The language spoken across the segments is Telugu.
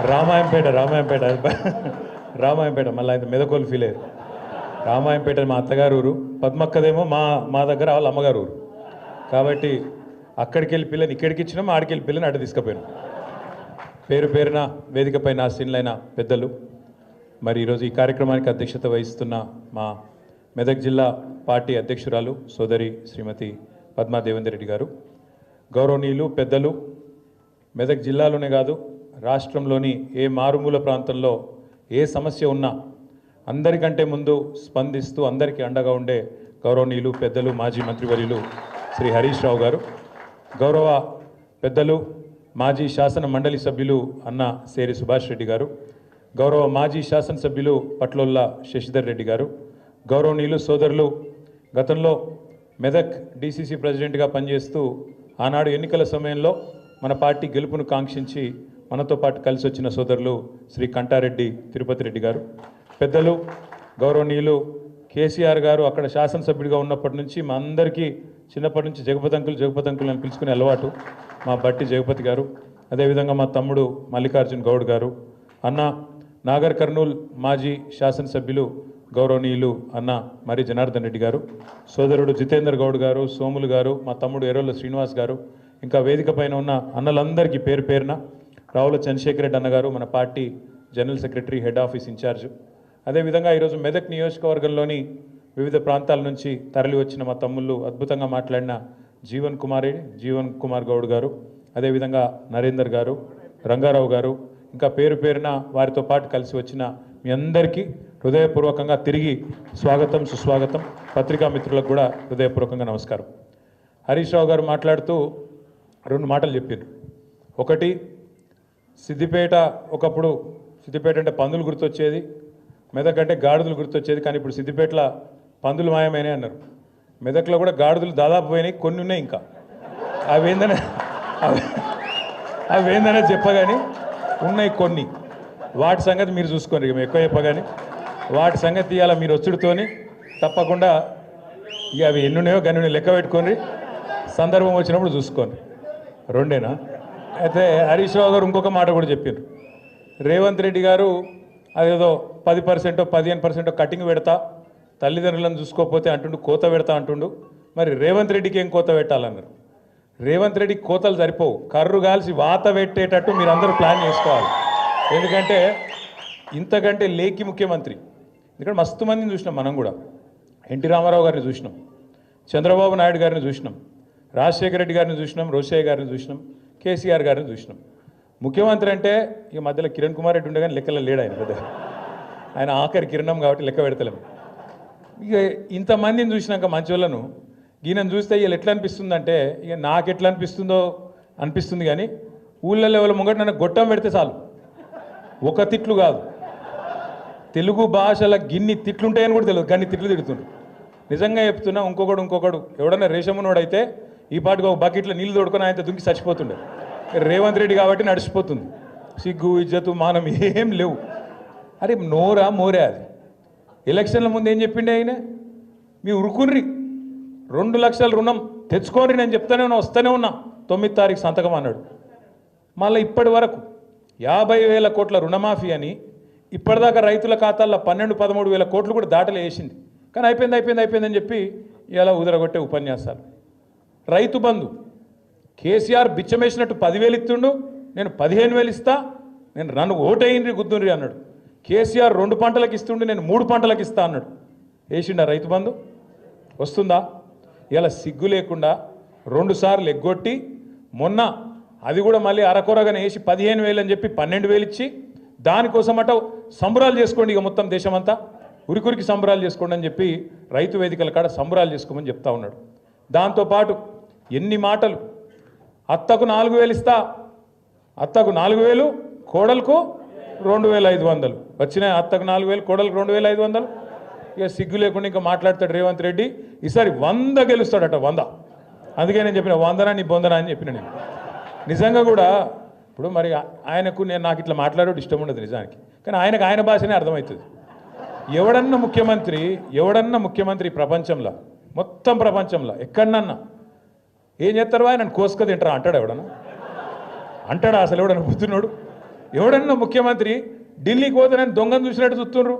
రామాయంపేట రామాయంపేట రామాయంపేట మళ్ళీ ఆయన మెదకోలు ఫీల్ అయ్యారు. రామాయంపేట మా అత్తగారు ఊరు, పద్మక్కదేమో మా దగ్గర వాళ్ళ అమ్మగారు ఊరు. కాబట్టి అక్కడికి వెళ్ళి పిల్లని ఇక్కడికి ఇచ్చినాం, ఆడికి వెళ్ళి పిల్లని అటు తీసుకుపోయినాం. పేరు పేరున వేదికపై ఆసీనులైన పెద్దలు, మరి ఈరోజు ఈ కార్యక్రమానికి అధ్యక్షత వహిస్తున్న మా మెదక్ జిల్లా పార్టీ అధ్యక్షురాలు సోదరి శ్రీమతి పద్మా దేవేందర్ రెడ్డి గారు, గౌరవనీయులు పెద్దలు, మెదక్ జిల్లాలోనే కాదు రాష్ట్రంలోని ఏ మారుమూల ప్రాంతంలో ఏ సమస్య ఉన్నా అందరికంటే ముందు స్పందిస్తూ అందరికీ అండగా ఉండే గౌరవనీయులు పెద్దలు మాజీ మంత్రివర్యులు శ్రీ హరీష్ రావు గారు, గౌరవ పెద్దలు మాజీ శాసన మండలి సభ్యులు అన్న సేరి సుభాష్ రెడ్డి గారు, గౌరవ మాజీ శాసనసభ్యులు పట్లోల్ల శశిధర్ రెడ్డి గారు, గౌరవనీయులు సోదరులు, గతంలో మెదక్ డీసీసీ ప్రెసిడెంట్గా పనిచేస్తూ ఆనాడు ఎన్నికల సమయంలో మన పార్టీ గెలుపును కాంక్షించి మనతో పాటు కలిసి వచ్చిన సోదరులు శ్రీ కంటారెడ్డి తిరుపతి రెడ్డి గారు, పెద్దలు గౌరవనీయులు కేసీఆర్ గారు అక్కడ శాసనసభ్యుడిగా ఉన్నప్పటి నుంచి మా అందరికీ చిన్నప్పటి నుంచి జగపతి అంకుల్ అని పిలుచుకునే అలవాటు మా బట్టి జగపతి గారు, అదేవిధంగా మా తమ్ముడు మల్లికార్జున్ గౌడ్ గారు, అన్న నాగర్ కర్నూల్ మాజీ శాసనసభ్యులు గౌరవనీయులు అన్న మరి జనార్దన్ రెడ్డి గారు, సోదరుడు జితేందర్ గౌడ్ గారు, సోములు గారు, మా తమ్ముడు ఎర్రోళ్ళ శ్రీనివాస్ గారు, ఇంకా వేదిక పైన ఉన్న అన్నలందరికీ పేరు పేరున, రావుల చంద్రశేఖర్ రెడ్డి అన్నగారు మన party general secretary head office incharge, అదేవిధంగా ఈరోజు మెదక్ నియోజకవర్గంలోని వివిధ ప్రాంతాల నుంచి తరలి వచ్చిన మా తమ్ముళ్ళు అద్భుతంగా మాట్లాడిన జీవన్ కుమార్ గౌడ్ గారు, అదేవిధంగా నరేందర్ గారు, రంగారావు గారు, ఇంకా పేరు పేరున వారితో పాటు కలిసి వచ్చిన మీ అందరికీ హృదయపూర్వకంగా తిరిగి స్వాగతం సుస్వాగతం. పత్రికా మిత్రులకు కూడా హృదయపూర్వకంగా నమస్కారం. హరీష్ రావు గారు మాట్లాడుతూ రెండు మాటలు చెప్పారు. ఒకటి, సిద్దిపేట ఒకప్పుడు సిద్దిపేట అంటే పందులు గుర్తొచ్చేది, మెదక్ అంటే గాడిదలు గుర్తొచ్చేది, కానీ ఇప్పుడు సిద్దిపేటలో పందులు మాయమైనాయి అన్నారు. మెదక్లో కూడా గాడిదలు దాదాపు పోయినాయి, కొన్ని ఉన్నాయి ఇంకా. అవేందనే చెప్పగాని ఉన్నాయి కొన్ని, వాటి సంగతి మీరు చూసుకోండి. ఇక ఎక్కువ చెప్పగాని వాటి సంగతి ఇవాళ మీరు వచ్చుడుతోని తప్పకుండా ఇక అవి ఎన్నున్నాయో గన్నున్నాయో లెక్క పెట్టుకోండి, సందర్భం వచ్చినప్పుడు చూసుకోండి. రెండేనా? అయితే హరీష్ రావు గారు ఇంకొక మాట కూడా చెప్పారు. రేవంత్ రెడ్డి గారు అదేదో 10% 15% కటింగ్ పెడతా, తల్లిదండ్రులను చూసుకోకపోతే అంటుండు, కోత పెడతా అంటుండు. మరి రేవంత్ రెడ్డికి ఏం కోత పెట్టాలన్నారు? రేవంత్ రెడ్డికి కోతలు సరిపోవు, కర్రు కాల్చి వాత పెట్టేటట్టు మీరు అందరూ ప్లాన్ చేసుకోవాలి. ఎందుకంటే ఇంతకంటే లేకి ముఖ్యమంత్రి ఇక్కడ మస్తు మందిని చూసినాం. మనం కూడా ఎన్టీ రామారావు గారిని చూసినాం, చంద్రబాబు నాయుడు గారిని చూసినాం, రాజశేఖర రెడ్డి గారిని చూసినాం, రోషయ్య గారిని చూసినాం, కేసీఆర్ గారిని చూసినాం. ముఖ్యమంత్రి అంటే ఇక మధ్యలో కిరణ్ కుమార్ రెడ్డి ఉండే కానీ లెక్కలో లేడు ఆయన, పెద్ద ఆయన ఆఖరి కిరణం కాబట్టి లెక్క పెడతలేము. ఇక ఇంతమందిని చూసినాక మంచి వాళ్ళను ఈయనను చూస్తే వీళ్ళు ఎట్లా అనిపిస్తుందంటే, ఇక నాకు ఎట్లా అనిపిస్తుంది కానీ ఊళ్ళో ఎవరి ముంగట నన్ను గొట్టం పెడితే చాలు, ఒక తిట్లు కాదు, తెలుగు భాషల గిన్ని తిట్లుంటాయని కూడా తెలియదు, గన్ని తిట్లు తిడుతుండ్రు. నిజంగా చెప్తున్నా, ఇంకొకడు ఎవడన్నా రేషమునోడైతే ఈ పాటికి ఒక బకెట్లో నీళ్ళు తోడుకొని ఆయనతో దుంకి చచ్చిపోతుండే. రేవంత్ రెడ్డి కాబట్టి నడిచిపోతుంది. సిగ్గు ఇజ్జతు మానం ఏం లేవు. అరే నోరా మోరే అది. ఎలక్షన్ల ముందు ఏం చెప్పిండే ఆయన? మీ ఉరుకుర్రి 2 లక్షల రుణం తెచ్చుకోండి, నేను చెప్తానే ఉన్నా, వస్తూనే ఉన్నా, 9వ తారీఖు సంతకం అన్నాడు. మళ్ళీ ఇప్పటి వరకు 50,000 కోట్ల రుణమాఫీ అని ఇప్పటిదాకా రైతుల ఖాతాల్లో 12-13 వేల కోట్లు కూడా దాటలే వేసింది. కానీ అయిపోయిందని చెప్పి ఇలా ఉదరగొట్టే ఉపన్యాసాలు. రైతు బంధు కేసీఆర్ బిచ్చమేసినట్టు 10,000 ఇస్తుండు, నేను 15,000 ఇస్తా, నేను నన్ను ఓటేయండి గుద్దుండ్రి అన్నాడు. కేసీఆర్ 2 పంటలకు ఇస్తుండే, నేను 3 పంటలకు ఇస్తా అన్నాడు. వేసిండా రైతు బంధు? వస్తుందా? ఇలా సిగ్గు లేకుండా 2 సార్లు ఎగ్గొట్టి మొన్న అది కూడా మళ్ళీ అరకొరగానే వేసి 15,000 అని చెప్పి 12,000 ఇచ్చి దానికోసమట సంబరాలు చేసుకోండి, ఇక మొత్తం దేశమంతా ఉరికురికి సంబరాలు చేసుకోండి అని చెప్పి రైతు వేదికల కాడ సంబరాలు చేసుకోమని చెప్తా ఉన్నాడు. దాంతోపాటు ఎన్ని మాటలు, అత్తకు 4,000 ఇస్తా, అత్తకు 4,000, కోడలకు 2,500 వచ్చినాయి. అత్తకు 4,000, కోడలకు 2,500. ఇక సిగ్గు లేకుండా ఇంకా మాట్లాడతాడు రేవంత్ రెడ్డి. ఈసారి 100 గెలుస్తాడట, 100. అందుకే నేను చెప్పిన 100 నీ బొందనా అని చెప్పిన. నేను నిజంగా కూడా ఇప్పుడు మరి ఆయనకు నాకు ఇట్లా మాట్లాడేది ఇష్టం ఉండదు నిజానికి, కానీ ఆయనకు ఆయన భాషనే అర్థమవుతుంది. ఎవడన్నా ముఖ్యమంత్రి ప్రపంచంలో, మొత్తం ప్రపంచంలో ఎక్కడన్నా ఏం చేస్తారు? ఆయన కోసుక తింటారా అంటాడు ఎవడన్నా? అంటాడా అసలు? ఎవడన్నా బుద్ధినోడు ఎవడన్నా ముఖ్యమంత్రి ఢిల్లీకి పోతానని దొంగను చూసినట్టు చూస్తున్నారు,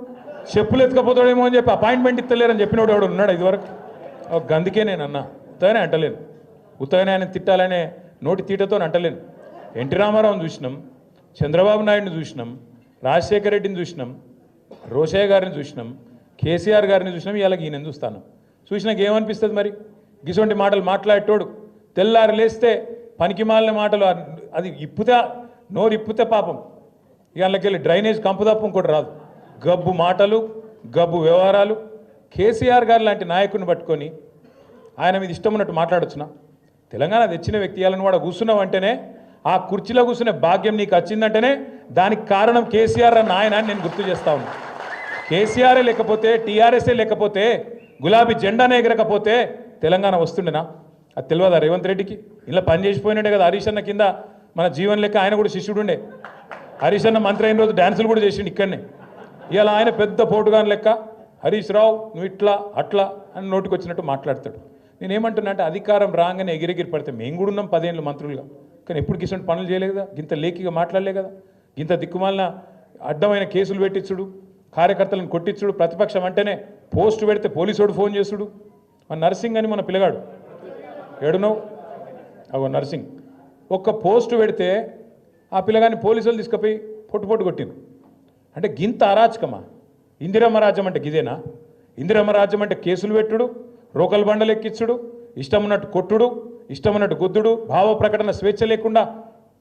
చెప్పులు ఎత్తుకపోతాడేమో అని చెప్పి అపాయింట్మెంట్ ఇస్తలేరని చెప్పినోడు ఎవడు ఉన్నాడు ఇదివరకు? అందుకే నేను అన్నా, ఉత్తగానే అంటలేను, ఉత్తగానే ఆయన తిట్టాలనే నోటి తీటతో అంటలేను. ఎన్టీ రామారావుని చూసినాం, చంద్రబాబు నాయుడిని చూసినాం, రాజశేఖర రెడ్డిని చూసినాం, రోషయ్య గారిని చూసినాం, కేసీఆర్ గారిని చూసినాం, ఇవాళ ఈయన చూస్తాను. చూసినాక ఏమనిపిస్తుంది మరి? గిసొంటి మాటలు మాట్లాడేటోడు తెల్లారి లేస్తే పనికి మాలిన మాటలు, అది ఇప్పుతే నోరు ఇప్పుతే పాపం ఇళ్ళకెళ్ళి డ్రైనేజ్ కంపు తప్ప ఇంకోటి రాదు. గబ్బు మాటలు, గబ్బు వ్యవహారాలు. కేసీఆర్ గారు లాంటి నాయకుడిని పట్టుకొని ఆయన మీద ఇష్టం ఉన్నట్టు మాట్లాడొచ్చునా? తెలంగాణ తెచ్చిన వ్యక్తి ఇవ్వాలని వాడు కూర్చున్నావు అంటేనే, ఆ కుర్చీలో కూర్చునే భాగ్యం నీకు వచ్చిందంటేనే దానికి కారణం కేసీఆర్ అన్న ఆయన అని నేను గుర్తు చేస్తా ఉన్నా. కేసీఆరే లేకపోతే, టీఆర్ఎస్ఏ లేకపోతే, గులాబీ జెండానే ఎగరకపోతే తెలంగాణ వస్తుండేనా? అది తెలియదా రేవంత్ రెడ్డికి? ఇలా పని చేసిపోయినట్టే కదా హరీష్ అన్న కింద మన జీవన్ లెక్క ఆయన కూడా శిష్యుడుండే. హరీష్ అన్న మంత్రి అయిన రోజు డ్యాన్సులు కూడా చేసిండు ఇక్కడనే. ఇలా ఆయన పెద్ద పోటుగాని లెక్క హరీష్ రావు నువ్వు ఇట్లా అట్లా అని నోటికి వచ్చినట్టు మాట్లాడతాడు. నేనేమంటున్నా అంటే అధికారం రాగానే ఎగిరెగిరి పడితే మేము కూడా ఉన్నాం 10 ఏళ్ళు మంత్రులుగా, కానీ ఎప్పుడు గిసంటి పనులు చేయలేదు కదా, గింత లేఖిగా మాట్లాడలే కదా, గింత దిక్కుమాలిన అడ్డమైన కేసులు పెట్టించుడు, కార్యకర్తలను కొట్టించుడు, ప్రతిపక్షం అంటేనే పోస్టు పెడితే పోలీసోడు ఫోన్ చేసుడు. మన నర్సింగ్ అని మన పిల్లగాడు ఏడునో అగో నర్సింగ్ ఒక్క పోస్టు పెడితే ఆ పిల్లగాని పోలీసులు తీసుకుపోయి పొట్టు కొట్టింది. అంటే గింత అరాచకమా? ఇందిరమ్మ రాజ్యం అంటే గిదేనా? ఇందిరమ్మ రాజ్యం అంటే కేసులు పెట్టుడు, రోకల్ బండలు ఎక్కించుడు, ఇష్టం ఉన్నట్టు కొట్టుడు, ఇష్టం ఉన్నట్టు గుద్దుడు, భావ ప్రకటన స్వేచ్ఛ లేకుండా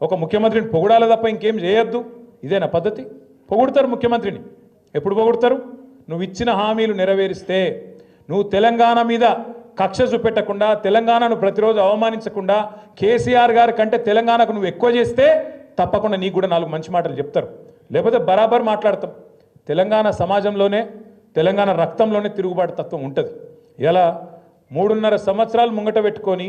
ఒక ముఖ్యమంత్రిని పొగడాలి తప్ప ఇంకేం చేయొద్దు. ఇదేనా పద్ధతి? పొగుడతారు ముఖ్యమంత్రిని. ఎప్పుడు పొగుడతారు? నువ్వు ఇచ్చిన హామీలు నెరవేరిస్తే, నువ్వు తెలంగాణ మీద కక్ష చూపెట్టకుండా, తెలంగాణను ప్రతిరోజు అవమానించకుండా, కేసీఆర్ గారి కంటే తెలంగాణకు నువ్వు ఎక్కువ చేస్తే తప్పకుండా నీకు కూడా 4 మంచి మాటలు చెప్తారు. లేకపోతే బరాబర్ మాట్లాడతాం. తెలంగాణ సమాజంలోనే, తెలంగాణ రక్తంలోనే తిరుగుబాటు తత్వం ఉంటుంది. ఇలా 3.5 సంవత్సరాలు ముంగట పెట్టుకొని